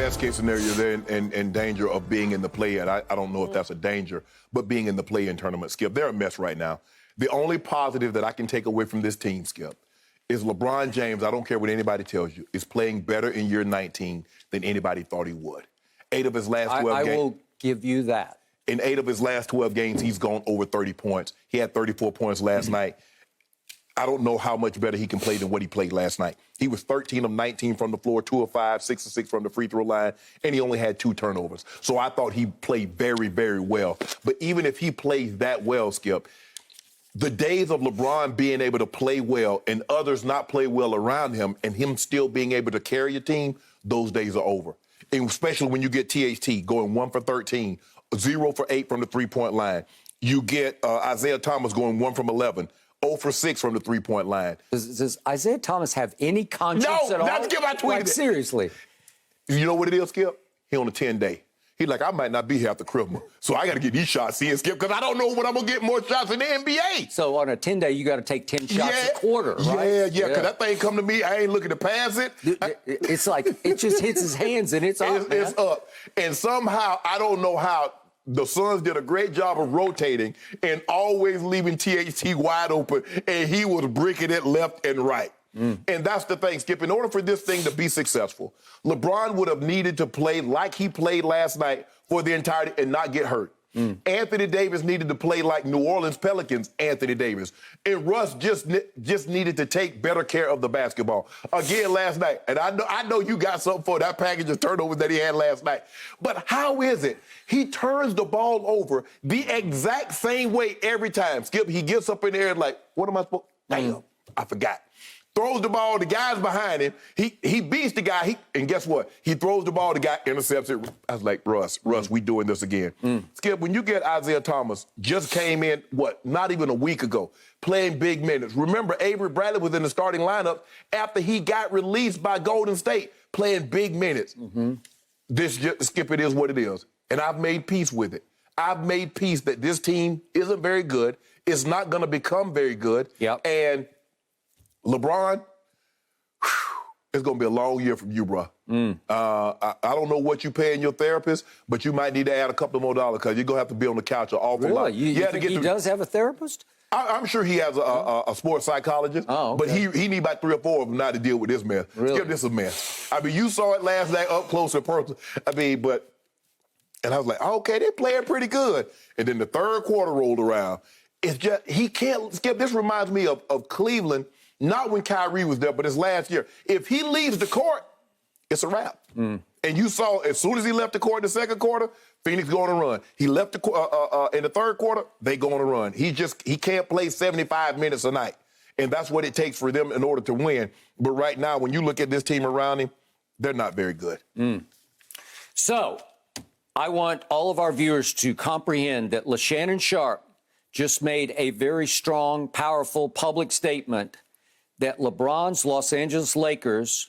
best case scenario, they're in danger of being in the play-in. I don't know if that's a danger, but being in the play-in tournament, Skip, they're a mess right now. The only positive that I can take away from this team, Skip, is LeBron James, I don't care what anybody tells you, is playing better in year 19 than anybody thought he would. 8 of his last 12 games. I will give you that. In 8 of his last 12 games, he's gone over 30 points. He had 34 points last night. I don't know how much better he can play than what he played last night. He was 13 of 19 from the floor, 2 of 5, 6 of 6 from the free throw line, and he only had 2 turnovers. So I thought he played very, very well. But even if he plays that well, Skip, the days of LeBron being able to play well and others not play well around him and him still being able to carry a team, those days are over. And especially when you get THT going 1 for 13, 0 for 8 from the three-point line. You get Isaiah Thomas going 1 from 11. 0 for 6 from the three-point line. Does Isaiah Thomas have any conscience at all? No, that's Skip, I tweeted like, it. Seriously. You know what it is, Skip? He on a 10-day. He's like, I might not be here after Christmas, so I got to get these shots in, Skip, because I don't know when I'm going to get more shots in the NBA. So on a 10-day, you got to take 10 shots a quarter, right? Yeah, because that thing come to me, I ain't looking to pass it. It's like it just hits his hands and it's up, It's up. And somehow, I don't know how, the Suns did a great job of rotating and always leaving THT wide open, and he was bricking it left and right. And that's the thing, Skip. In order for this thing to be successful, LeBron would have needed to play like he played last night for the entirety and not get hurt. Anthony Davis needed to play like New Orleans Pelicans Anthony Davis. And Russ just needed to take better care of the basketball. Again, last night, and I know you got something for that package of turnovers that he had last night. But how is it? He turns the ball over the exact same way every time. Skip, he gets up in the air and like, what am I supposed to? Damn, I forgot. Throws the ball, the guy's behind him. He beats the guy, and guess what? He throws the ball, the guy intercepts it. I was like, Russ, we doing this again. Skip, when you get Isaiah Thomas, just came in, not even a week ago, playing big minutes. Remember, Avery Bradley was in the starting lineup after he got released by Golden State, playing big minutes. Skip, it is what it is. And I've made peace with it. I've made peace that this team isn't very good. It's not going to become very good. And LeBron, it's going to be a long year from you, bro. I don't know what you paying your therapist, but you might need to add a couple more dollars because you're going to have to be on the couch an awful lot. You think he does have a therapist? I'm sure he has a sports psychologist, but he need about 3 or 4 of them now to deal with this mess. Really? Skip, this is a mess. I mean, you saw it last night up close and personal. And I was like, okay, they're playing pretty good. And then the third quarter rolled around. It's just, he can't, Skip, this reminds me of Cleveland. Not when Kyrie was there, but it's last year. If he leaves the court, it's a wrap. And you saw, as soon as he left the court in the second quarter, Phoenix going to run. He left in the third quarter, they going to run. He can't play 75 minutes a night. And that's what it takes for them in order to win. But right now, when you look at this team around him, they're not very good. So I want all of our viewers to comprehend that Shannon Sharpe just made a very strong, powerful public statement that LeBron's Los Angeles Lakers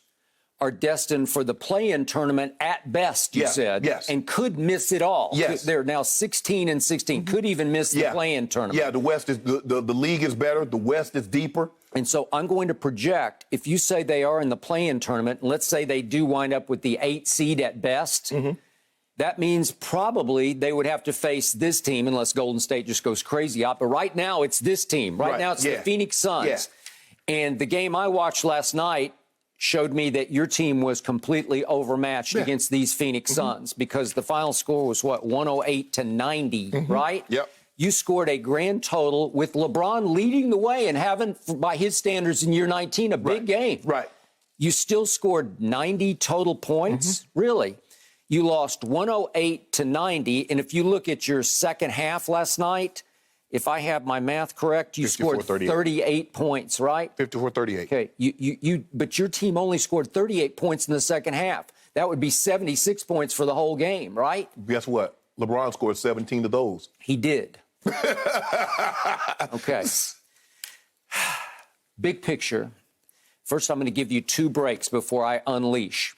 are destined for the play-in tournament at best, you said, and could miss it all. They're now 16-16, could even miss the play-in tournament. Yeah, the West is the league is better, the West is deeper. And so I'm going to project, if you say they are in the play-in tournament, and let's say they do wind up with the 8th seed at best, that means probably they would have to face this team unless Golden State just goes crazy out. But right now, it's this team. Right now, it's the Phoenix Suns. And the game I watched last night showed me that your team was completely overmatched against these Phoenix Suns because the final score was, 108-90, right? You scored a grand total with LeBron leading the way and having, by his standards in year 19, a big game. You still scored 90 total points? Really? You lost 108-90, and if you look at your second half last night, if I have my math correct, you scored 38 points, right? 54-38. Okay, but your team only scored 38 points in the second half. That would be 76 points for the whole game, right? Guess what? LeBron scored 17 of those. He did. Okay. Big picture. First, I'm going to give you 2 breaks before I unleash.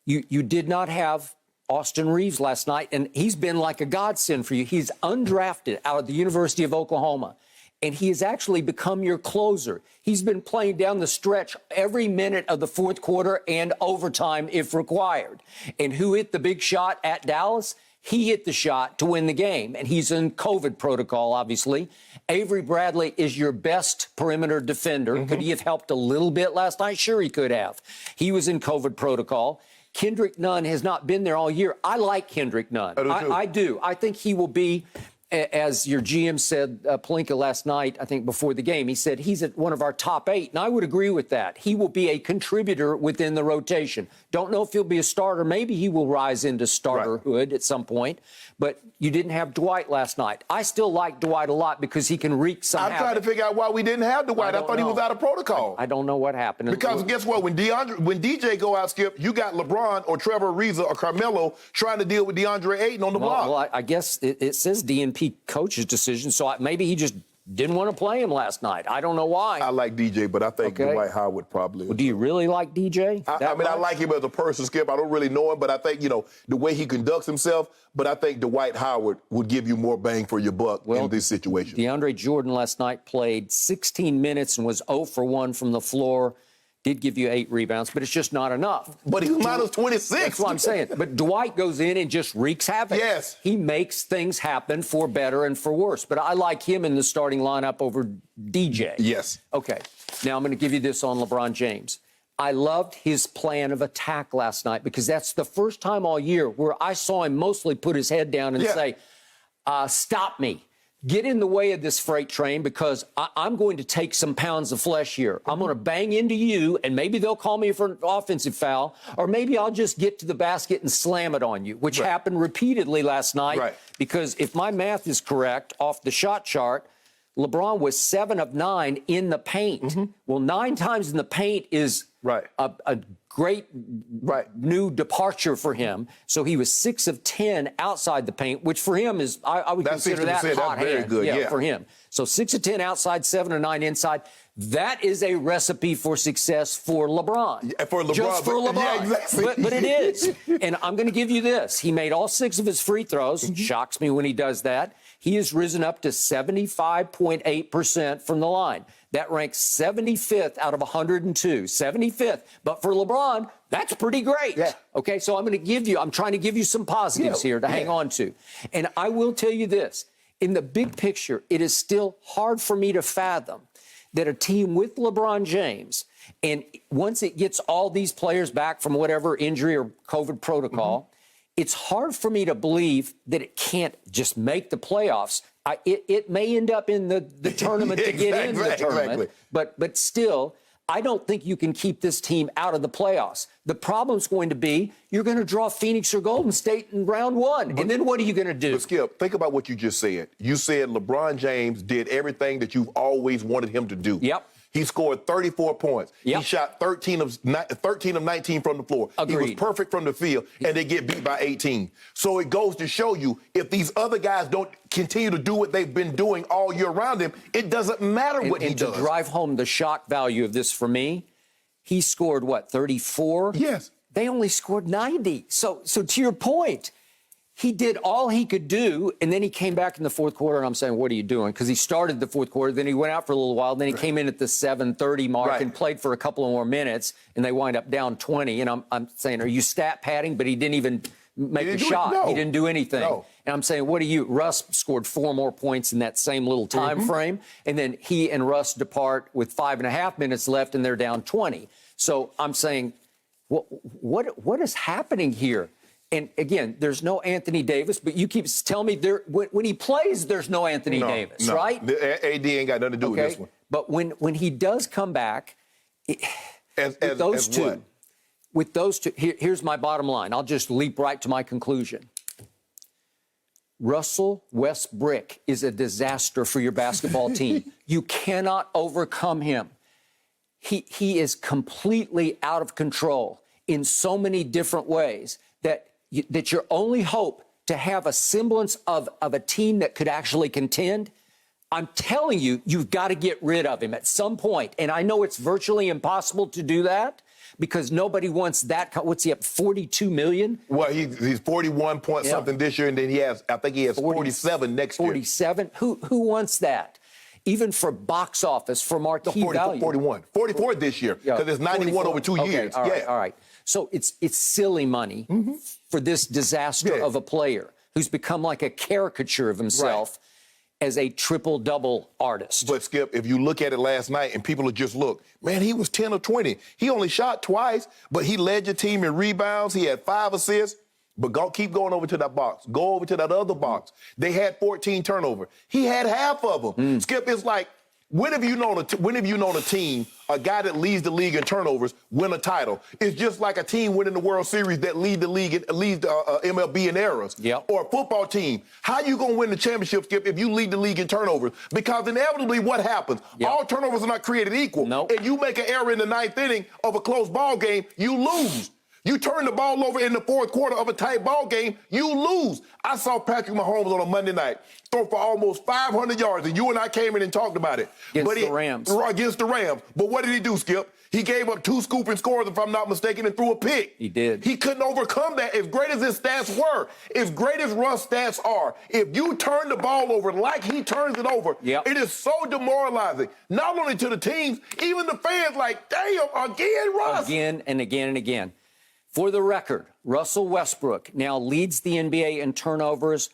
You did not have Austin Reeves last night, and he's been like a godsend for you. He's undrafted out of the University of Oklahoma. and he has actually become your closer. He's been playing down the stretch every minute of the fourth quarter and overtime if required. And who hit the big shot at Dallas? He hit the shot to win the game, and he's in COVID protocol, obviously. Avery Bradley is your best perimeter defender. Could he have helped a little bit last night? Sure, he could have. He was in COVID protocol. Kendrick Nunn has not been there all year. I like Kendrick Nunn. I do. I think he will be, as your GM said, Pelinka last night, I think before the game, he said he's at one of our top 8, and I would agree with that. He will be a contributor within the rotation. Don't know if he'll be a starter. Maybe he will rise into starterhood at some point, but you didn't have Dwight last night. I still like Dwight a lot because he can wreak some havoc. I'm trying to figure out why we didn't have Dwight. I thought he was out of protocol. I don't know what happened. Because guess what? When DJ go out, Skip, you got LeBron or Trevor Ariza or Carmelo trying to deal with DeAndre Ayton on the block. Well, I guess it says DNP coach's decision, so maybe he just didn't want to play him last night. I don't know why. I like DJ, but I think Dwight Howard probably. Well, do you really like DJ? I mean, I like him as a person, Skip. I don't really know him, but I think, the way he conducts himself, but I think Dwight Howard would give you more bang for your buck in this situation. DeAndre Jordan last night played 16 minutes and was 0 for 1 from the floor. Did give you 8 rebounds, but it's just not enough. But he's minus 26. That's what I'm saying. But Dwight goes in and just wreaks havoc. Yes. He makes things happen for better and for worse. But I like him in the starting lineup over DJ. Yes. Okay. Now I'm going to give you this on LeBron James. I loved his plan of attack last night because that's the first time all year where I saw him mostly put his head down and say, stop me. Get in the way of this freight train because I'm going to take some pounds of flesh here. I'm going to bang into you, and maybe they'll call me for an offensive foul, or maybe I'll just get to the basket and slam it on you, which happened repeatedly last night. Because if my math is correct, off the shot chart, LeBron was 7 of 9 in the paint. Well, 9 times in the paint is a great new departure for him. So he was 6 of 10 outside the paint, which for him is, I would consider that hot very hand. good, for him. So 6 of 10 outside, 7 of 9 inside. That is a recipe for success for LeBron. For LeBron. Just for LeBron. Yeah, exactly. But it is. And I'm going to give you this. He made all 6 of his free throws. Shocks me when he does that. He has risen up to 75.8% from the line. That ranks 75th out of 102. 75th. But for LeBron, that's pretty great. Okay, so I'm trying to give you some positives here to hang on to. And I will tell you this. In the big picture, it is still hard for me to fathom that a team with LeBron James, and once it gets all these players back from whatever injury or COVID protocol, it's hard for me to believe that it can't just make the playoffs. It may end up in the tournament to get into the tournament, but still, I don't think you can keep this team out of the playoffs. The problem's going to be you're going to draw Phoenix or Golden State in round 1, and then what are you going to do? But Skip, think about what you just said. You said LeBron James did everything that you've always wanted him to do. He scored 34 points. He shot 13 of 19 from the floor. He was perfect from the field, and they get beat by 18. So it goes to show you, if these other guys don't continue to do what they've been doing all year around him, it doesn't matter what he does. And to drive home the shock value of this for me, he scored, 34? Yes. They only scored 90. So to your point, he did all he could do, and then he came back in the fourth quarter, and I'm saying, what are you doing? Because he started the fourth quarter, then he went out for a little while, then he came in at the 7:30 mark and played for a couple of more minutes, and they wind up down 20. And I'm saying, are you stat padding? But he didn't even make a shot. He didn't do anything. And I'm saying, what are you? Russ scored 4 more points in that same little time frame, and then he and Russ depart with 5.5 minutes left, and they're down 20. So I'm saying, what is happening here? And again, there's no Anthony Davis, but you keep telling me when he plays, there's no Anthony Davis, right? The AD ain't got nothing to do with this one. But when he does come back, with those two, here's my bottom line. I'll just leap right to my conclusion. Russell Westbrook is a disaster for your basketball team. You cannot overcome him. He is completely out of control in so many different ways that your only hope to have a semblance of a team that could actually contend, I'm telling you, you've got to get rid of him at some point. And I know it's virtually impossible to do that because nobody wants that. What's he up, 42 million? Well, he's 41 point something this year, and then I think he has 47 next year. 47? Who wants that? even for box office, for marquee value. 41. 44 this year, because it's 91 over 2 years. All right, all right. So it's silly money for this disaster of a player who's become like a caricature of himself as a triple-double artist. But, Skip, if you look at it last night and people will just look, man, he was 10 or 20. He only shot twice, but he led your team in rebounds. He had 5 assists. But keep going over to that box. Go over to that other box. They had 14 turnovers. He had half of them. Skip, it's like, when have you known a team, a guy that leads the league in turnovers, win a title? It's just like a team winning the World Series that leads the MLB in errors. Or a football team. How you going to win the championship, Skip, if you lead the league in turnovers? Because inevitably what happens? All turnovers are not created equal. And you make an error in the 9th inning of a close ball game, you lose. You turn the ball over in the 4th quarter of a tight ball game, you lose. I saw Patrick Mahomes on a Monday night throw for almost 500 yards, and you and I came in and talked about it. Against the Rams. Against the Rams. But what did he do, Skip? He gave up 2 scooping scores, if I'm not mistaken, and threw a pick. He did. He couldn't overcome that. As great as his stats were, as great as Russ' stats are, if you turn the ball over like he turns it over, it is so demoralizing. Not only to the teams, even the fans like, damn, again, Russ. Again and again and again. For the record, Russell Westbrook now leads the NBA in turnovers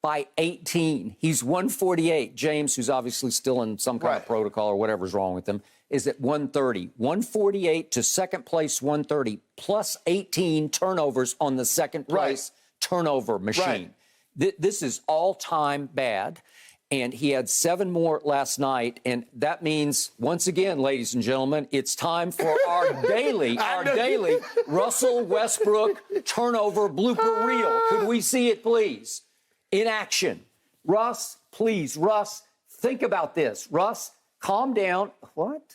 by 18. He's 148. James, who's obviously still in some kind of protocol or whatever's wrong with him, is at 130. 148 to second place 130, plus 18 turnovers on the second place turnover machine. This is all-time bad. And he had 7 more last night. And that means, once again, ladies and gentlemen, it's time for our daily Russell Westbrook turnover blooper reel. Could we see it, please? In action. Russ, please, Russ, think about this. Russ, calm down. What?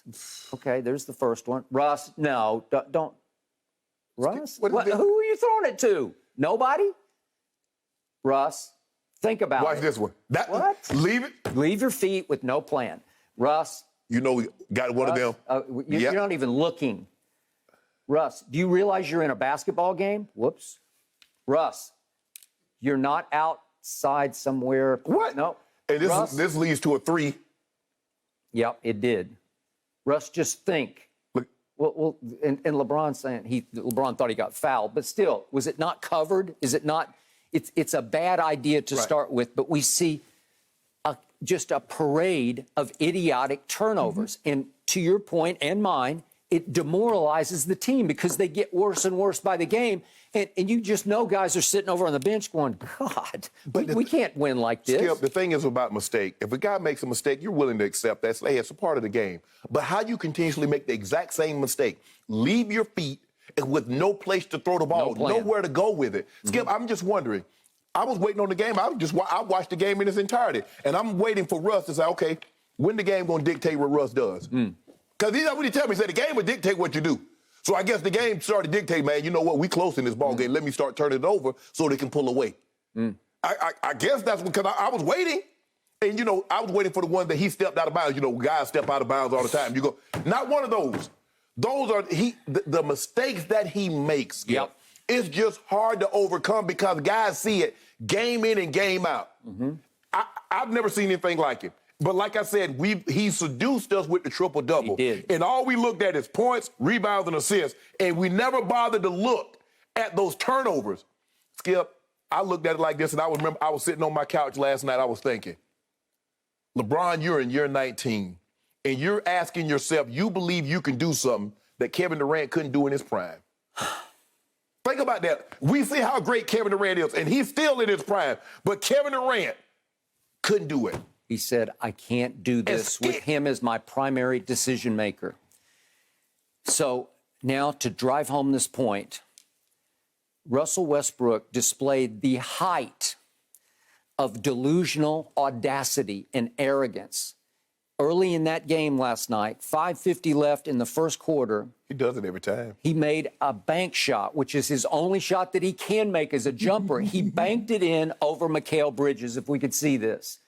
Okay, there's the first one. Russ, no, don't. Russ? Who are you throwing it to? Nobody? Russ. Think about it. Watch this one. What? Leave it. Leave your feet with no plan. Russ. You know we got one of them. You're not even looking. Russ, do you realize you're in a basketball game? Whoops. Russ, you're not outside somewhere. What? No. And this leads to a 3. Yep, it did. Russ, just think. Look. Well, and LeBron saying LeBron thought he got fouled, but still, was it not covered? Is it not? It's a bad idea to start with, but we see just a parade of idiotic turnovers. And to your point and mine, it demoralizes the team because they get worse and worse by the game. And you just know guys are sitting over on the bench going, God, we can't win like this. Skip, the thing is about mistake. If a guy makes a mistake, you're willing to accept that. Hey, it's a part of the game. But how you continuously make the exact same mistake, leave your feet with no place to throw the ball, nowhere to go with it. Skip, I'm just wondering. I was waiting on the game. I watched the game in its entirety. And I'm waiting for Russ to say, okay, when the game going to dictate what Russ does? Because he's already tell me, he said the game will dictate what you do. So I guess the game started to dictate, man, you know what, we close in this ball game. Let me start turning it over so they can pull away. I guess that's because I was waiting. And, you know, I was waiting for the one that he stepped out of bounds. You know, guys step out of bounds all the time. You go, not one of those. Those are the mistakes that he makes. Skip, it's just hard to overcome because guys see it game in and game out. I've never seen anything like it. But like I said, he seduced us with the triple-double. He did. And all we looked at is points, rebounds, and assists. And we never bothered to look at those turnovers. Skip, I looked at it like this, and I was sitting on my couch last night. I was thinking, LeBron, you're in year 19, and you're asking yourself, you believe you can do something that Kevin Durant couldn't do in his prime. Think about that. We see how great Kevin Durant is, and he's still in his prime. But Kevin Durant couldn't do it. He said, I can't do this with him as my primary decision maker. So now to drive home this point, Russell Westbrook displayed the height of delusional audacity and arrogance. Early in that game last night, 5:50 left in the first quarter. He does it every time. He made a bank shot, which is his only shot that he can make as a jumper. He banked it in over Mikal Bridges, if we could see this.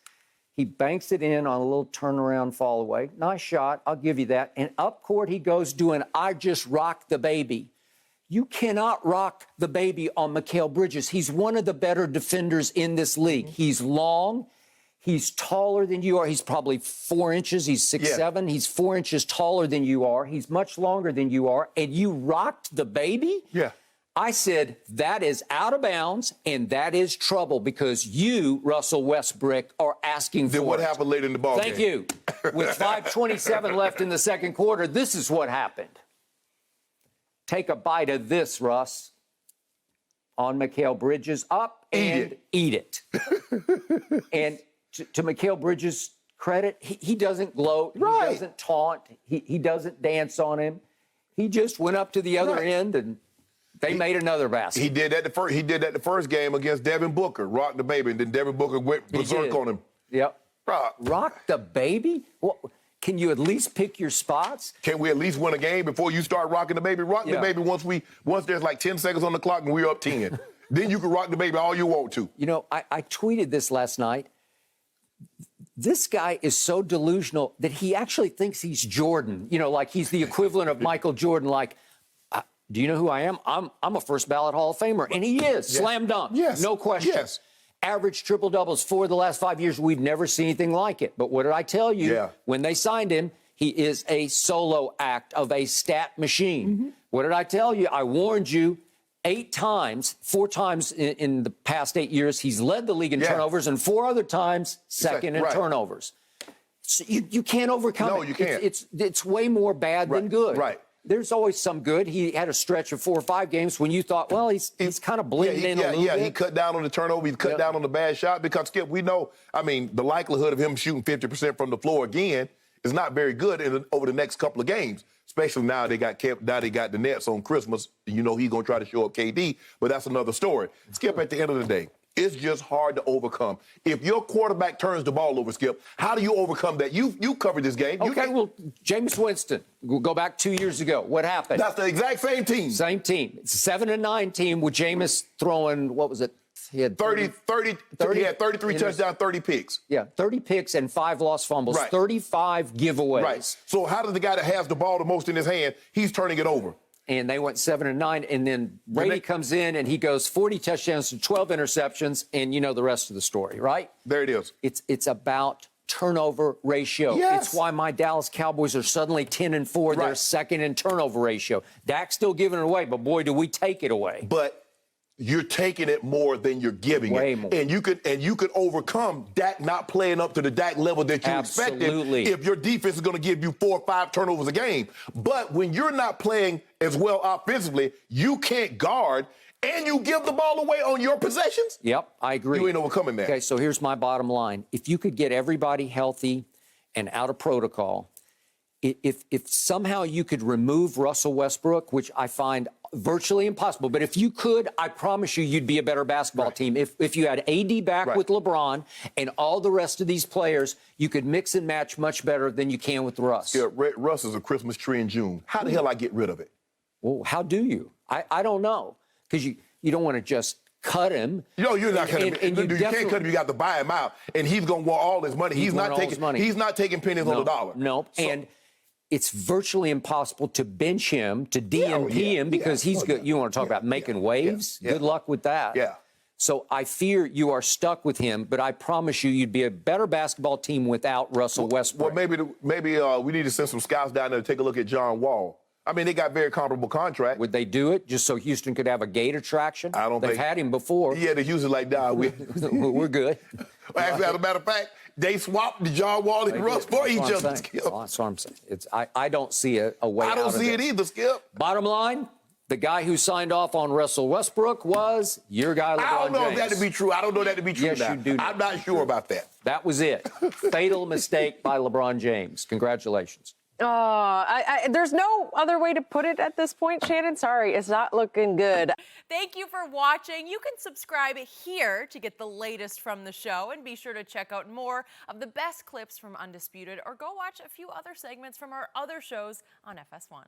He banks it in on a little turnaround fall away. Nice shot, I'll give you that. And up court he goes doing, I just rocked the baby. You cannot rock the baby on Mikal Bridges. He's one of the better defenders in this league. He's long. He's taller than you are. He's probably 4 inches. He's 6'7". He's 4 inches taller than you are. He's much longer than you are. And you rocked the baby? Yeah. I said, that is out of bounds, and that is trouble because you, Russell Westbrook, are asking for Then what it. happened later in the ball Thank game? you. With 5:27 left in the second quarter, this is what happened. Take a bite of this, Russ. On Mikal Bridges, up and eat it. And to Mikal Bridges' credit, he doesn't gloat. Right. He doesn't taunt. He doesn't dance on him. He just went up to the other end and they made another basket. He did that the first game against Devin Booker, rocked the baby, and then Devin Booker went berserk on him. Yep. Rock. Rock the baby? Well, can you at least pick your spots? Can we at least win a game before you start rocking the baby? Rock the baby once there's like 10 seconds on the clock and we're up 10. Then you can rock the baby all you want to. You know, I tweeted this last night. This guy is so delusional that he actually thinks he's Jordan. You know, like he's the equivalent of Michael Jordan. Like, do you know who I am? I'm a first ballot Hall of Famer. And he is. Yes. Slam dunk. Yes. No question. Yes. Average triple doubles for the last 5 years. We've never seen anything like it. But what did I tell you? Yeah. When they signed him, he is a solo act of a stat machine. Mm-hmm. What did I tell you? I warned you 4 times in the past 8 years, he's led the league in turnovers, and 4 other times second in turnovers. So you can't overcome it. No, you can't. It's way more bad than good. Right. There's always some good. He had a stretch of 4 or 5 games when you thought, well, he's kind of blending in a little bit. He cut down on the turnover. He cut down on the bad shot because, Skip, we know, I mean, the likelihood of him shooting 50% from the floor again is not very good over the next couple of games, especially now they got the Nets on Christmas. You know he's going to try to show up KD, but that's another story. Skip, at the end of the day, it's just hard to overcome. If your quarterback turns the ball over, Skip, how do you overcome that? You covered this game. Okay, well, Jameis Winston, we'll go back 2 years ago. What happened? That's the exact same team. Same team. It's a 7-9 team with Jameis throwing, what was it? He had 30 he had 33 touchdowns, 30 picks. Yeah, 30 picks and 5 lost fumbles, 35 giveaways. Right. So how does the guy that has the ball the most in his hand, he's turning it over? And they went 7-9, and then Brady comes in and he goes 40 touchdowns to 12 interceptions, and you know the rest of the story, right? There it is. It's about turnover ratio. Yes. It's why my Dallas Cowboys are suddenly 10-4. Right. They're second in turnover ratio. Dak's still giving it away, but boy, do we take it away. But you're taking it more than you're giving Way it. more. And you could overcome Dak not playing up to the Dak level that you expected if your defense is going to give you 4 or 5 turnovers a game. But when you're not playing as well offensively, you can't guard and you give the ball away on your possessions. Yep, I agree. You ain't overcoming that. Okay, so here's my bottom line. If you could get everybody healthy and out of protocol, if somehow you could remove Russell Westbrook, which I find virtually impossible, but if you could, I promise you'd be a better basketball team. If you had AD back with LeBron and all the rest of these players, you could mix and match much better than you can with Russ. Yeah, Russ is a Christmas tree in June. How the hell I get rid of it? Well, how do you? I don't know, because you don't want to just cut him. No, you're not cutting him. You can't cut him. You got to buy him out, and he's going to want all his money. He's not taking pennies on the dollar. No, so, and it's virtually impossible to bench him, to DNP him, because he's good. You want to talk about making waves? Good luck with that. Yeah. So I fear you are stuck with him, but I promise you'd be a better basketball team without Russell Westbrook. Well, maybe we need to send some scouts down there to take a look at John Wall. I mean, they got very comparable contract. Would they do it just so Houston could have a gate attraction? I don't think. They've had him before. Yeah, the Houston like, nah, we're good. Actually, as a matter of fact, they swapped the John Wall and Russ for each other, Skip. That's what I'm saying. I don't see a way out of it. I don't see it either, Skip. Bottom line, the guy who signed off on Russell Westbrook was your guy, LeBron James. I don't know if that to be true. I don't know that to be true. Yes, now. you do. I'm not sure about that. That was it. Fatal mistake by LeBron James. Congratulations. There's no other way to put it at this point, Shannon. Sorry, it's not looking good. Thank you for watching. You can subscribe here to get the latest from the show, and be sure to check out more of the best clips from Undisputed, or go watch a few other segments from our other shows on FS1.